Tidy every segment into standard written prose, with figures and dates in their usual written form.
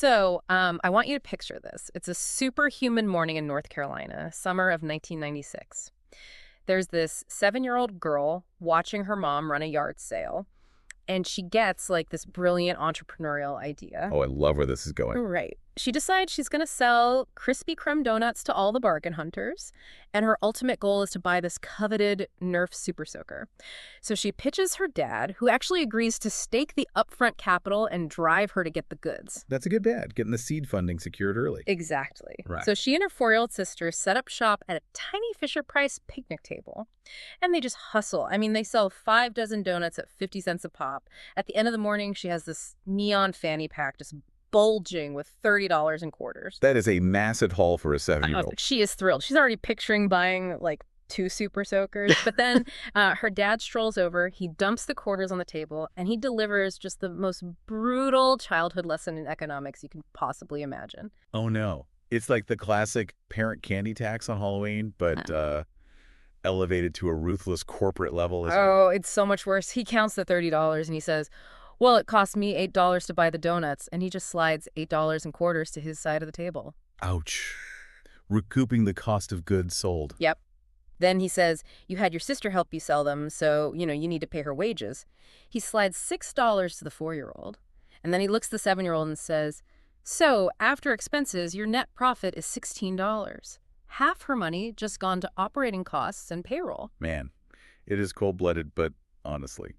I want you to picture this. It's a superhuman morning in North Carolina, summer of 1996. There's this 7-year-old girl watching her mom run a yard sale, and she gets like this brilliant entrepreneurial idea. Oh, I love where this is going. Right. She decides she's going to sell Krispy Kreme donuts to all the bargain hunters, and her ultimate goal is to buy this coveted Nerf Super Soaker. So she pitches her dad, who actually agrees to stake the upfront capital and drive her to get the goods. That's a good bet, getting the seed funding secured early. Exactly. Right. So she and her 4-year-old sister set up shop at a tiny Fisher-Price picnic table, and they just hustle. I mean, they sell 5 dozen donuts at 50 cents a pop. At the end of the morning, she has this neon fanny pack just bulging with $30 in quarters. That is a massive haul for a 7-year-old. She is thrilled. She's already picturing buying like 2 Super Soakers. But then her dad strolls over, he dumps the quarters on the table, and he delivers just the most brutal childhood lesson in economics you can possibly imagine. Oh, no. It's like the classic parent candy tax on Halloween, but elevated to a ruthless corporate level. Oh, it's so much worse. He counts the $30 and he says, well, it cost me $8 to buy the donuts, and he just slides $8 in quarters to his side of the table. Ouch. Recouping the cost of goods sold. Yep. Then he says, you had your sister help you sell them, so, you need to pay her wages. He slides $6 to the 4-year-old, and then he looks at the 7-year-old and says, so, after expenses, your net profit is $16. Half her money just gone to operating costs and payroll. Man, it is cold-blooded, but honestly,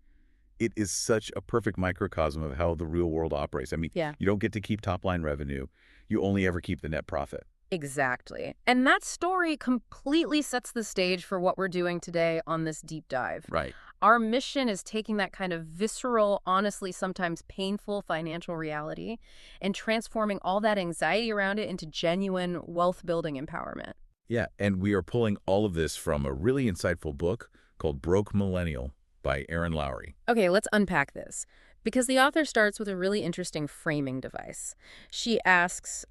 it is such a perfect microcosm of how the real world operates. I mean, you don't get to keep top-line revenue. You only ever keep the net profit. Exactly. And that story completely sets the stage for what we're doing today on this deep dive. Right. Our mission is taking that kind of visceral, honestly sometimes painful financial reality and transforming all that anxiety around it into genuine wealth-building empowerment. Yeah, and we are pulling all of this from a really insightful book called Broke Millennial by Erin Lowry. Okay, let's unpack this, because the author starts with a really interesting framing device. She asks,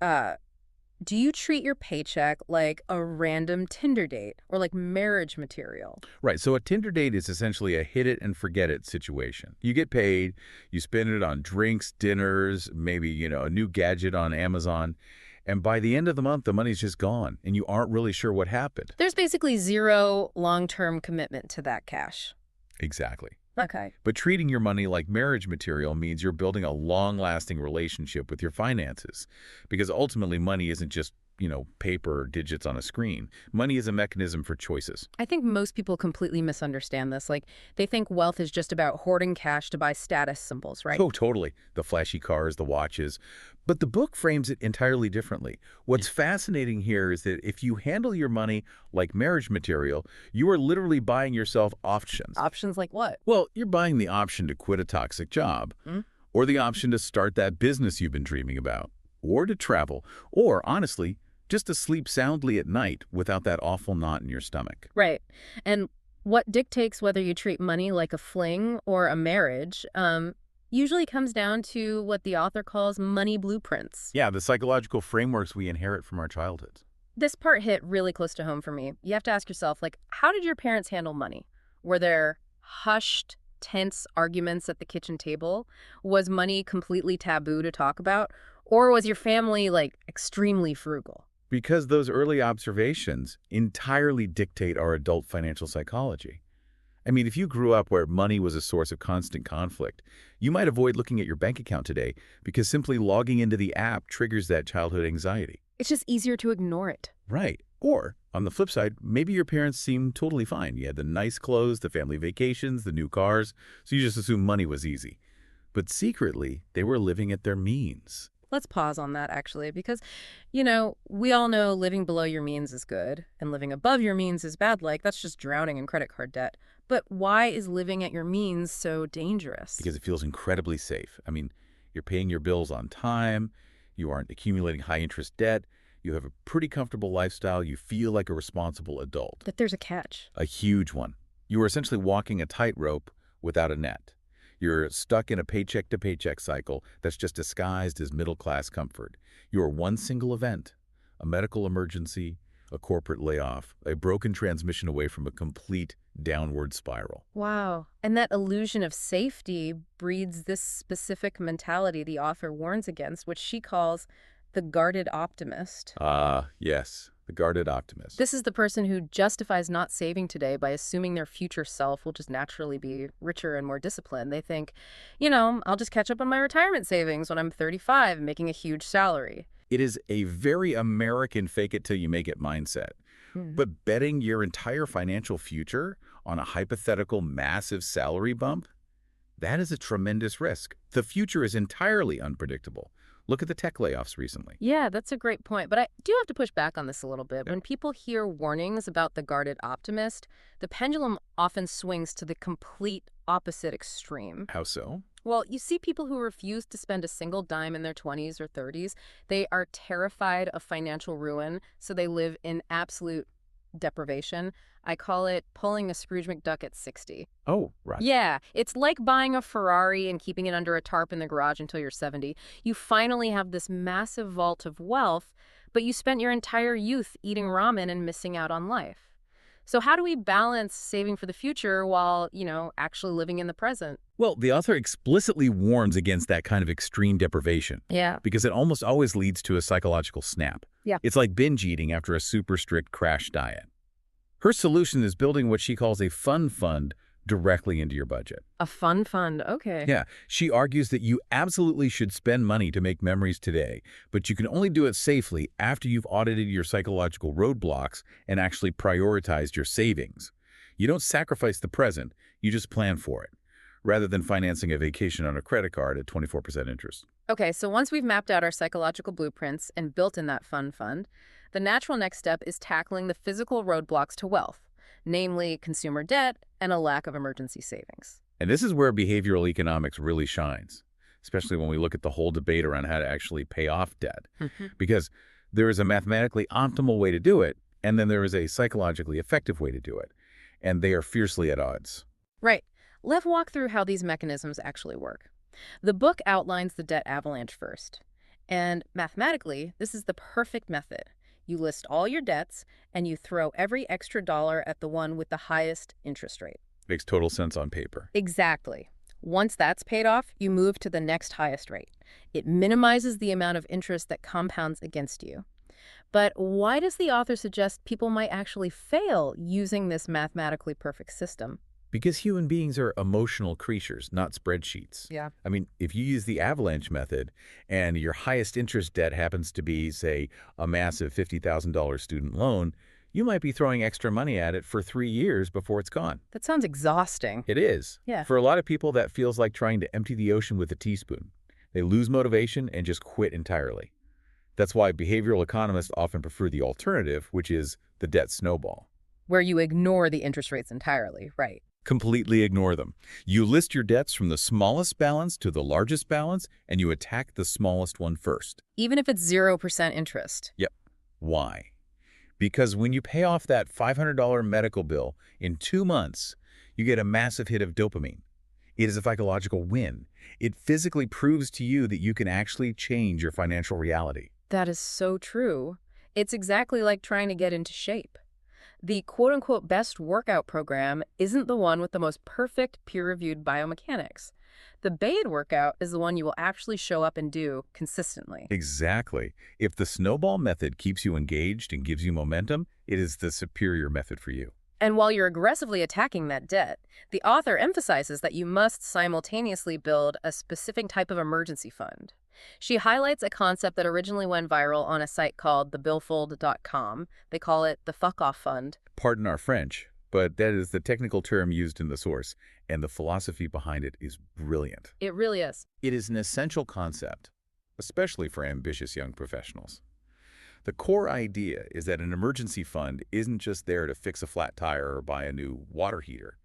do you treat your paycheck like a random Tinder date or like marriage material? Right, so a Tinder date is essentially a hit it and forget it situation. You get paid, you spend it on drinks, dinners, maybe, a new gadget on Amazon, and by the end of the month, the money's just gone, and you aren't really sure what happened. There's basically zero long-term commitment to that cash. Exactly. Okay. But treating your money like marriage material means you're building a long-lasting relationship with your finances. Because ultimately, money isn't just, paper or digits on a screen. Money is a mechanism for choices. I think most people completely misunderstand this. Like, they think wealth is just about hoarding cash to buy status symbols, right? Oh, totally. The flashy cars, the watches. But the book frames it entirely differently. What's fascinating here is that if you handle your money like marriage material, you are literally buying yourself options. Options like what? Well, you're buying the option to quit a toxic job, or the option to start that business you've been dreaming about, or to travel, or, honestly, just to sleep soundly at night without that awful knot in your stomach. Right. And what dictates whether you treat money like a fling or a marriage usually comes down to what the author calls money blueprints. Yeah, the psychological frameworks we inherit from our childhoods. This part hit really close to home for me. You have to ask yourself, how did your parents handle money? Were there hushed, tense arguments at the kitchen table? Was money completely taboo to talk about? Or was your family, extremely frugal? Because those early observations entirely dictate our adult financial psychology. I mean, if you grew up where money was a source of constant conflict, you might avoid looking at your bank account today because simply logging into the app triggers that childhood anxiety. It's just easier to ignore it. Right. Or, on the flip side, maybe your parents seemed totally fine. You had the nice clothes, the family vacations, the new cars, so you just assumed money was easy. But secretly, they were living at their means. Let's pause on that, actually, because, we all know living below your means is good and living above your means is bad. That's just drowning in credit card debt. But why is living at your means so dangerous? Because it feels incredibly safe. I mean, you're paying your bills on time, you aren't accumulating high-interest debt, you have a pretty comfortable lifestyle, you feel like a responsible adult. But there's a catch. A huge one. You are essentially walking a tightrope without a net. You're stuck in a paycheck-to-paycheck cycle that's just disguised as middle-class comfort. You are one single event, a medical emergency, a corporate layoff, a broken transmission away from a complete downward spiral. Wow. And that illusion of safety breeds this specific mentality the author warns against, which she calls the guarded optimist. Ah, yes, the guarded optimist. This is the person who justifies not saving today by assuming their future self will just naturally be richer and more disciplined. They think, I'll just catch up on my retirement savings when I'm 35, making a huge salary. It is a very American fake-it-till-you-make-it mindset. But betting your entire financial future on a hypothetical massive salary bump, that is a tremendous risk. The future is entirely unpredictable. Look at the tech layoffs recently. Yeah, that's a great point. But I do have to push back on this a little bit. When people hear warnings about the guarded optimist, the pendulum often swings to the complete opposite extreme. How so? Well, you see people who refuse to spend a single dime in their 20s or 30s. They are terrified of financial ruin, so they live in absolute deprivation. I call it pulling a Scrooge McDuck at 60. Oh, right. Yeah, it's like buying a Ferrari and keeping it under a tarp in the garage until you're 70. You finally have this massive vault of wealth, but you spent your entire youth eating ramen and missing out on life. So how do we balance saving for the future while, actually living in the present? Well, the author explicitly warns against that kind of extreme deprivation. Yeah. Because it almost always leads to a psychological snap. Yeah. It's like binge eating after a super strict crash diet. Her solution is building what she calls a fun fund directly into your budget. A fun fund, okay. Yeah, she argues that you absolutely should spend money to make memories today, but you can only do it safely after you've audited your psychological roadblocks and actually prioritized your savings. You don't sacrifice the present, you just plan for it, rather than financing a vacation on a credit card at 24% interest. Okay, so once we've mapped out our psychological blueprints and built in that fun fund, the natural next step is tackling the physical roadblocks to wealth, namely consumer debt and a lack of emergency savings. And this is where behavioral economics really shines, especially when we look at the whole debate around how to actually pay off debt. Because there is a mathematically optimal way to do it, and then there is a psychologically effective way to do it. And they are fiercely at odds. Right. Let's walk through how these mechanisms actually work. The book outlines the debt avalanche first. And mathematically, this is the perfect method. You list all your debts, and you throw every extra dollar at the one with the highest interest rate. Makes total sense on paper. Exactly. Once that's paid off, you move to the next highest rate. It minimizes the amount of interest that compounds against you. But why does the author suggest people might actually fail using this mathematically perfect system? Because human beings are emotional creatures, not spreadsheets. Yeah. I mean, if you use the avalanche method and your highest interest debt happens to be, say, a massive $50,000 student loan, you might be throwing extra money at it for 3 years before it's gone. That sounds exhausting. It is. Yeah. For a lot of people, that feels like trying to empty the ocean with a teaspoon. They lose motivation and just quit entirely. That's why behavioral economists often prefer the alternative, which is the debt snowball. Where you ignore the interest rates entirely, right? Completely ignore them. You list your debts from the smallest balance to the largest balance, and you attack the smallest one first. Even if it's 0% interest. Yep. Why? Because when you pay off that $500 medical bill in 2 months, you get a massive hit of dopamine. It is a psychological win. It physically proves to you that you can actually change your financial reality. That is so true. It's exactly like trying to get into shape. The quote-unquote best workout program isn't the one with the most perfect peer-reviewed biomechanics. The paid workout is the one you will actually show up and do consistently. Exactly. If the snowball method keeps you engaged and gives you momentum, it is the superior method for you. And while you're aggressively attacking that debt, the author emphasizes that you must simultaneously build a specific type of emergency fund. She highlights a concept that originally went viral on a site called thebillfold.com. They call it the fuck-off fund. Pardon our French, but that is the technical term used in the source, and the philosophy behind it is brilliant. It really is. It is an essential concept, especially for ambitious young professionals. The core idea is that an emergency fund isn't just there to fix a flat tire or buy a new water heater.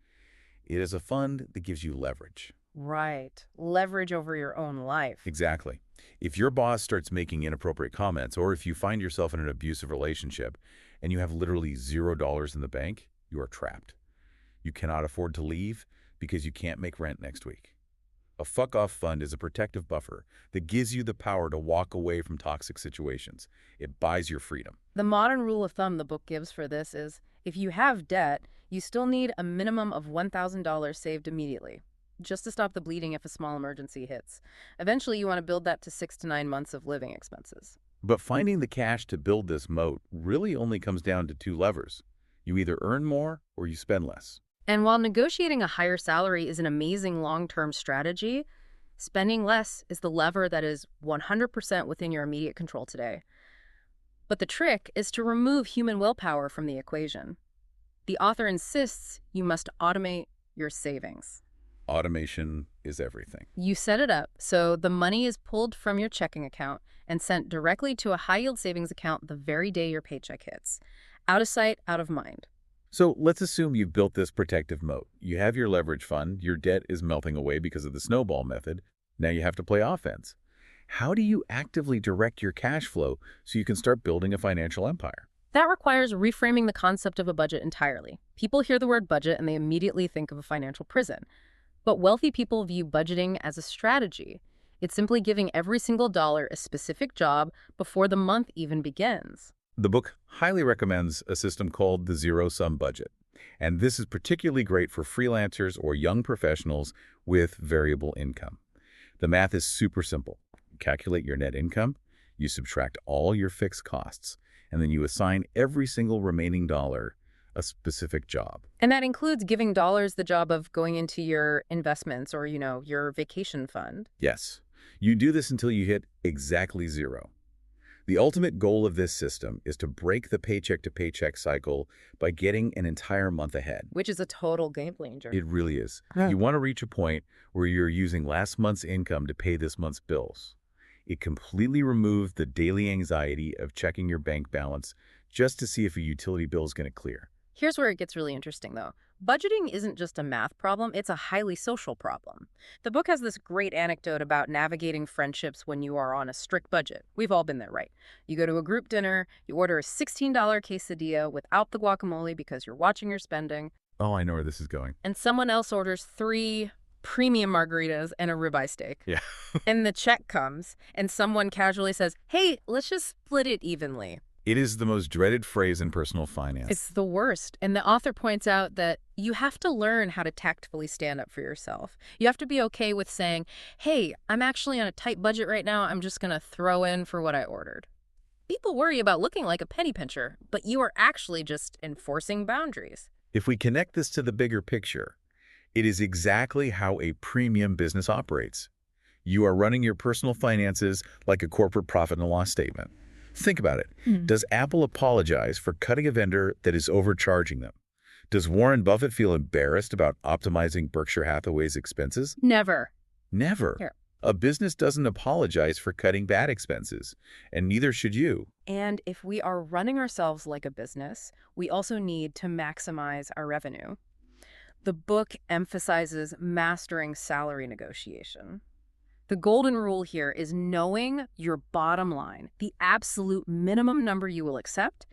It is a fund that gives you leverage. Right. Leverage over your own life. Exactly. If your boss starts making inappropriate comments, or if you find yourself in an abusive relationship and you have literally $0 in the bank, you are trapped. You cannot afford to leave because you can't make rent next week. A fuck-off fund is a protective buffer that gives you the power to walk away from toxic situations. It buys your freedom. The modern rule of thumb the book gives for this is if you have debt, You still need a minimum of $1,000 saved immediately, just to stop the bleeding if a small emergency hits. Eventually, you want to build that to 6 to 9 months of living expenses. But finding the cash to build this moat really only comes down to two levers. You either earn more or you spend less. And while negotiating a higher salary is an amazing long-term strategy, spending less is the lever that is 100% within your immediate control today. But the trick is to remove human willpower from the equation. The author insists you must automate your savings. Automation is everything. You set it up so the money is pulled from your checking account and sent directly to a high-yield savings account the very day your paycheck hits. Out of sight, out of mind. So let's assume you've built this protective moat. You have your leverage fund, your debt is melting away because of the snowball method. Now you have to play offense. How do you actively direct your cash flow so you can start building a financial empire? That requires reframing the concept of a budget entirely. People hear the word budget and they immediately think of a financial prison. But wealthy people view budgeting as a strategy. It's simply giving every single dollar a specific job before the month even begins. The book highly recommends a system called the zero-sum budget. And this is particularly great for freelancers or young professionals with variable income. The math is super simple. You calculate your net income, you subtract all your fixed costs, and then you assign every single remaining dollar a specific job. And that includes giving dollars the job of going into your investments or, your vacation fund. Yes, you do this until you hit exactly zero. The ultimate goal of this system is to break the paycheck-to-paycheck cycle by getting an entire month ahead. Which is a total game changer. It really is. Yeah. You want to reach a point where you're using last month's income to pay this month's bills. It completely removes the daily anxiety of checking your bank balance just to see if a utility bill is going to clear. Here's where it gets really interesting, though. Budgeting isn't just a math problem, it's a highly social problem. The book has this great anecdote about navigating friendships when you are on a strict budget. We've all been there, right? You go to a group dinner, you order a $16 quesadilla without the guacamole because you're watching your spending. Oh, I know where this is going. And someone else orders 3 premium margaritas and a ribeye steak. Yeah. And the check comes, and someone casually says, "Hey, let's just split it evenly." It is the most dreaded phrase in personal finance. It's the worst. And the author points out that you have to learn how to tactfully stand up for yourself. You have to be okay with saying, "Hey, I'm actually on a tight budget right now. I'm just going to throw in for what I ordered." People worry about looking like a penny pincher, but you are actually just enforcing boundaries. If we connect this to the bigger picture, it is exactly how a premium business operates. You are running your personal finances like a corporate profit and loss statement. Think about it. Does Apple apologize for cutting a vendor that is overcharging them? Does Warren Buffett feel embarrassed about optimizing Berkshire Hathaway's expenses? Never. Never. Here. A business doesn't apologize for cutting bad expenses, and neither should you. And if we are running ourselves like a business, we also need to maximize our revenue. The book emphasizes mastering salary negotiation. The golden rule here is knowing your bottom line, the absolute minimum number you will accept,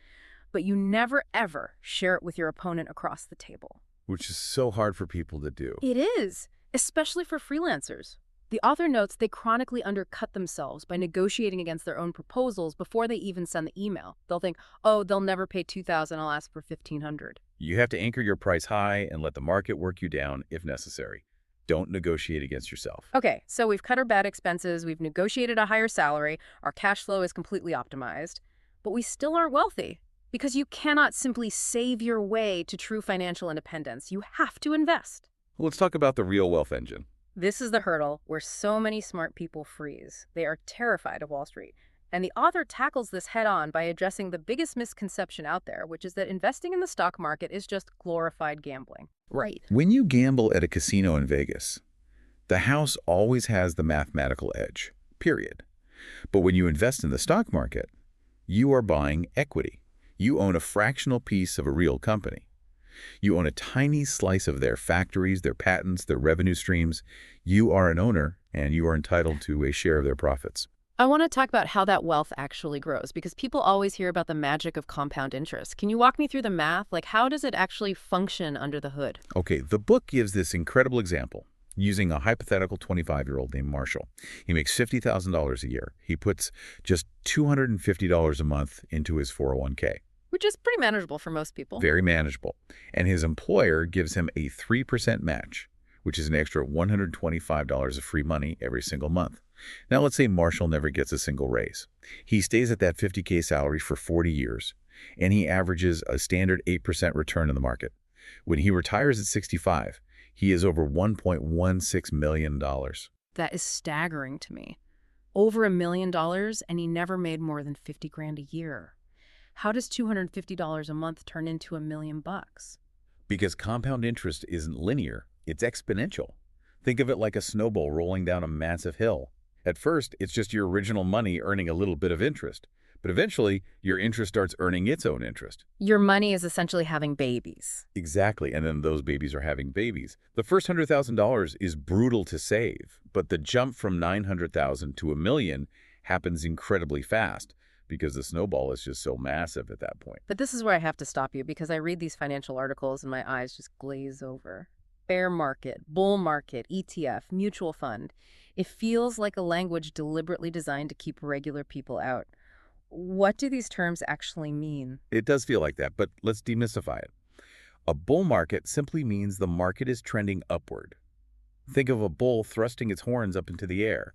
but you never, ever share it with your opponent across the table. Which is so hard for people to do. It is, especially for freelancers. The author notes they chronically undercut themselves by negotiating against their own proposals before they even send the email. They'll think, "Oh, they'll never pay $2,000, I'll ask for $1,500. You have to anchor your price high and let the market work you down if necessary. Don't negotiate against yourself. Okay, so we've cut our bad expenses, we've negotiated a higher salary, our cash flow is completely optimized, but we still aren't wealthy because you cannot simply save your way to true financial independence. You have to invest. Let's talk about the real wealth engine. This is the hurdle where so many smart people freeze. They are terrified of Wall Street. And the author tackles this head-on by addressing the biggest misconception out there, which is that investing in the stock market is just glorified gambling. Right. When you gamble at a casino in Vegas, the house always has the mathematical edge, period. But when you invest in the stock market, you are buying equity. You own a fractional piece of a real company. You own a tiny slice of their factories, their patents, their revenue streams. You are an owner, and you are entitled to a share of their profits. I want to talk about how that wealth actually grows, because people always hear about the magic of compound interest. Can you walk me through the math? Like, how does it actually function under the hood? Okay, the book gives this incredible example using a hypothetical 25-year-old named Marshall. He makes $50,000 a year. He puts just $250 a month into his 401k. which is pretty manageable for most people. Very manageable. And his employer gives him a 3% match, which is an extra $125 of free money every single month. Now, let's say Marshall never gets a single raise. He stays at that $50K salary for 40 years, and he averages a standard 8% return in the market. When he retires at 65, he is over $1.16 million. That is staggering to me. Over $1 million, and he never made more than 50 grand a year. How does $250 a month turn into $1 million? Because compound interest isn't linear, it's exponential. Think of it like a snowball rolling down a massive hill. At first, it's just your original money earning a little bit of interest. But eventually, your interest starts earning its own interest. Your money is essentially having babies. Exactly, and then those babies are having babies. The first $100,000 is brutal to save, but the jump from $900,000 to $1 million happens incredibly fast because the snowball is just so massive at that point. But this is where I have to stop you because I read these financial articles and my eyes just glaze over. Bear market, bull market, ETF, mutual fund. It feels like a language deliberately designed to keep regular people out. What do these terms actually mean? It does feel like that, but let's demystify it. A bull market simply means the market is trending upward. Think of a bull thrusting its horns up into the air.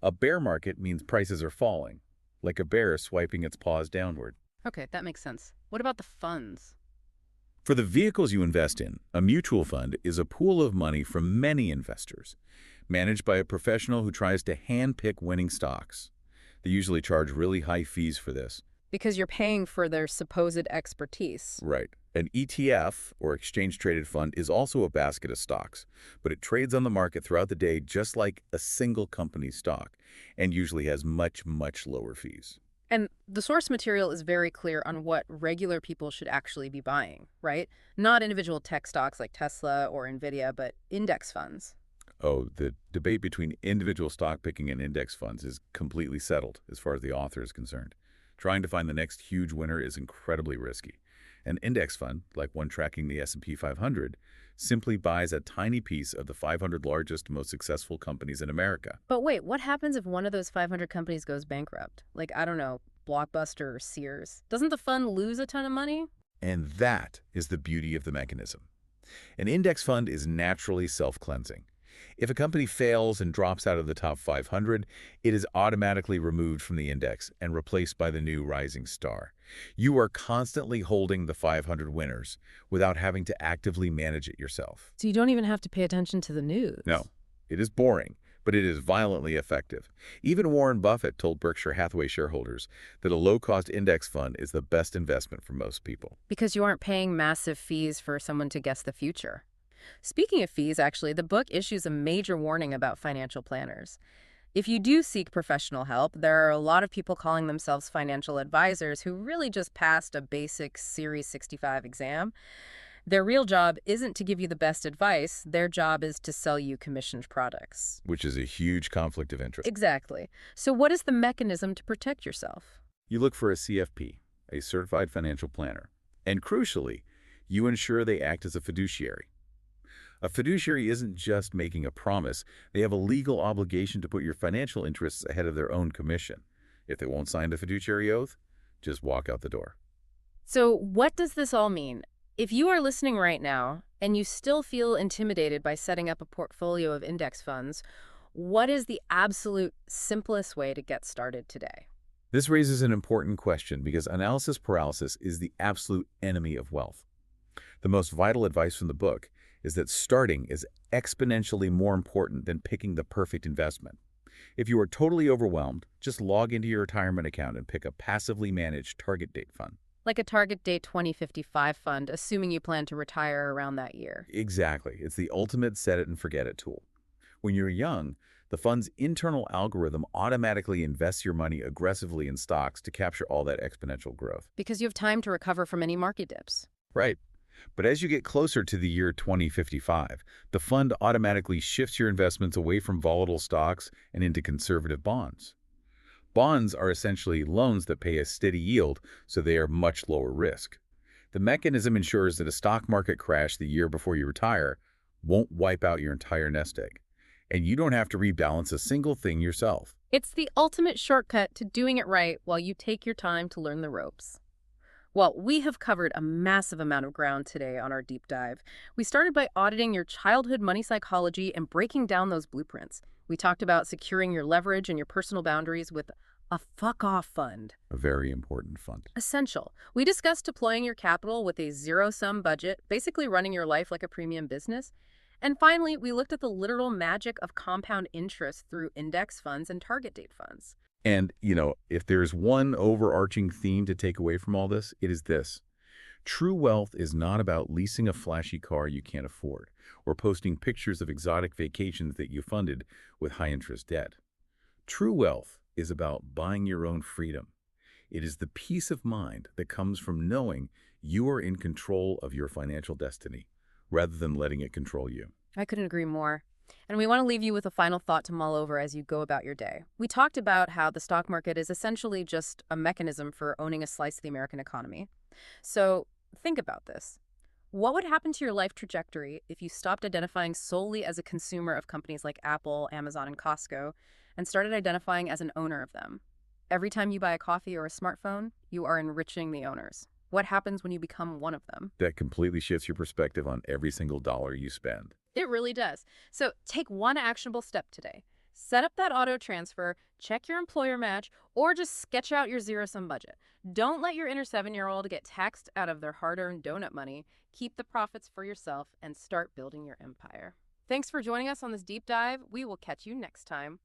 A bear market means prices are falling, like a bear swiping its paws downward. Okay, that makes sense. What about the funds? For the vehicles you invest in, a mutual fund is a pool of money from many investors, managed by a professional who tries to handpick winning stocks. They usually charge really high fees for this. Because you're paying for their supposed expertise. Right. An ETF, or exchange-traded fund, is also a basket of stocks, but it trades on the market throughout the day just like a single company's stock, and usually has much, much lower fees. And the source material is very clear on what regular people should actually be buying, right? Not individual tech stocks like Tesla or Nvidia, but index funds. Oh, the debate between individual stock picking and index funds is completely settled as far as the author is concerned. Trying to find the next huge winner is incredibly risky. An index fund, like one tracking the S&P 500, simply buys a tiny piece of the 500 largest, most successful companies in America. But wait, what happens if one of those 500 companies goes bankrupt? Like, I don't know, Blockbuster or Sears. Doesn't the fund lose a ton of money? And that is the beauty of the mechanism. An index fund is naturally self-cleansing. If a company fails and drops out of the top 500, it is automatically removed from the index and replaced by the new rising star. You are constantly holding the 500 winners without having to actively manage it yourself. So you don't even have to pay attention to the news. No, it is boring, but it is violently effective. Even Warren Buffett told Berkshire Hathaway shareholders that a low-cost index fund is the best investment for most people. Because you aren't paying massive fees for someone to guess the future. Speaking of fees, actually, the book issues a major warning about financial planners. If you do seek professional help, there are a lot of people calling themselves financial advisors who really just passed a basic Series 65 exam. Their real job isn't to give you the best advice. Their job is to sell you commissioned products. Which is a huge conflict of interest. Exactly. So what is the mechanism to protect yourself? You look for a CFP, a certified financial planner. And crucially, you ensure they act as a fiduciary. A fiduciary isn't just making a promise. They have a legal obligation to put your financial interests ahead of their own commission. If they won't sign the fiduciary oath, just walk out the door. So what does this all mean? If you are listening right now and you still feel intimidated by setting up a portfolio of index funds, what is the absolute simplest way to get started today? This raises an important question because analysis paralysis is the absolute enemy of wealth. The most vital advice from the book is that starting is exponentially more important than picking the perfect investment. If you are totally overwhelmed, just log into your retirement account and pick a passively managed target date fund. Like a target date 2055 fund, assuming you plan to retire around that year. Exactly. It's the ultimate set it and forget it tool. When you're young, the fund's internal algorithm automatically invests your money aggressively in stocks to capture all that exponential growth. Because you have time to recover from any market dips. Right. But as you get closer to the year 2055, the fund automatically shifts your investments away from volatile stocks and into conservative bonds. Bonds are essentially loans that pay a steady yield, so they are much lower risk. The mechanism ensures that a stock market crash the year before you retire won't wipe out your entire nest egg, and you don't have to rebalance a single thing yourself. It's the ultimate shortcut to doing it right while you take your time to learn the ropes. Well, we have covered a massive amount of ground today on our deep dive. We started by auditing your childhood money psychology and breaking down those blueprints. We talked about securing your leverage and your personal boundaries with a fuck-off fund. A very important fund. Essential. We discussed deploying your capital with a zero-sum budget, basically running your life like a premium business. And finally, we looked at the literal magic of compound interest through index funds and target date funds. And, if there's one overarching theme to take away from all this, it is this. True wealth is not about leasing a flashy car you can't afford or posting pictures of exotic vacations that you funded with high-interest debt. True wealth is about buying your own freedom. It is the peace of mind that comes from knowing you are in control of your financial destiny rather than letting it control you. I couldn't agree more. And we want to leave you with a final thought to mull over as you go about your day. We talked about how the stock market is essentially just a mechanism for owning a slice of the American economy. So think about this. What would happen to your life trajectory if you stopped identifying solely as a consumer of companies like Apple, Amazon, and Costco and started identifying as an owner of them? Every time you buy a coffee or a smartphone, you are enriching the owners. What happens when you become one of them? That completely shifts your perspective on every single dollar you spend. It really does. So take one actionable step today. Set up that auto transfer, check your employer match, or just sketch out your zero-sum budget. Don't let your inner 7-year-old get taxed out of their hard-earned donut money. Keep the profits for yourself and start building your empire. Thanks for joining us on this deep dive. We will catch you next time.